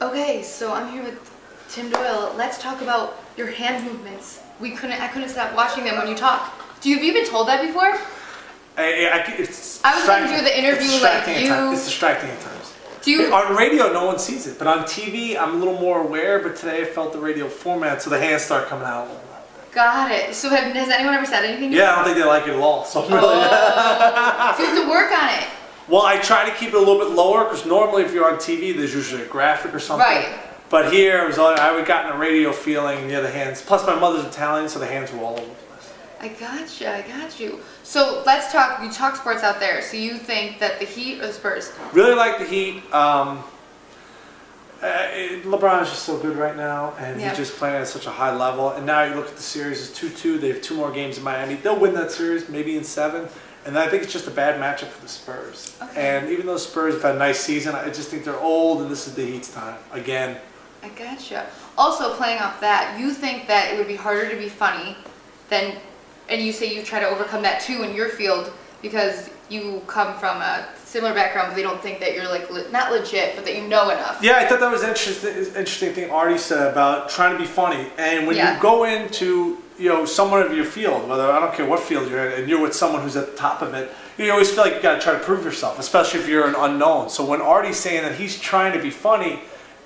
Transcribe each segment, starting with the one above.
Okay, so I'm here with Tim Doyle. Let's talk about your hand movements. I couldn't stop watching them when you talk. Have you been told that before? I was going to do the interview like you. It's distracting at times. Do you? On radio, no one sees it, but on TV, I'm a little more aware. But today, I felt the radio format, so the hands start coming out a little bit. Got it. So has anyone ever said anything to you? Yeah, I don't think they like it at all. So I'm really. So you have to work on it. Well, I try to keep it a little bit lower because normally, if you're on TV, there's usually a graphic or something. Right. But here, I would gotten a radio feeling near the hands. Plus, my mother's Italian, so the hands were all over the place. I got you. So let's talk. You talk sports out there. So you think that the Heat or the Spurs? Really like the Heat. LeBron is just so good right now, and he's just playing at such a high level. And now you look at the series, it's 2-2. They have 2 more games in Miami. They'll win that series, maybe in 7. And I think it's just a bad matchup for the Spurs. Okay. And even though the Spurs have had a nice season, I just think they're old, and this is the Heat's time again. I gotcha. Also, playing off that, you think that it would be harder to be funny than, and you say you try to overcome that too in your field because you come from a similar background, but they don't think that you're like not legit, but that you know enough. Yeah, I thought that was an interesting thing Artie said about trying to be funny. And when you go into someone of your field, whether I don't care what field you're in, and you're with someone who's at the top of it, you always feel like you got to try to prove yourself, especially if you're an unknown. So when Artie's saying that he's trying to be funny,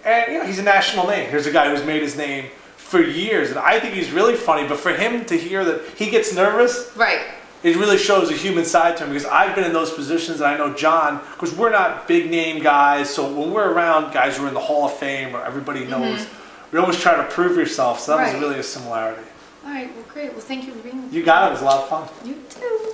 and he's a national name. Here's a guy who's made his name for years, and I think he's really funny. But for him to hear that he gets nervous, right? It really shows a human side to him because I've been in those positions, and I know John, because we're not big name guys. So when we're around guys who are in the Hall of Fame or everybody knows, we always try to prove yourself. So that was really a similarity. All right, well, great. Well, thank you for being with me. You got it. It was a lot of fun. You too.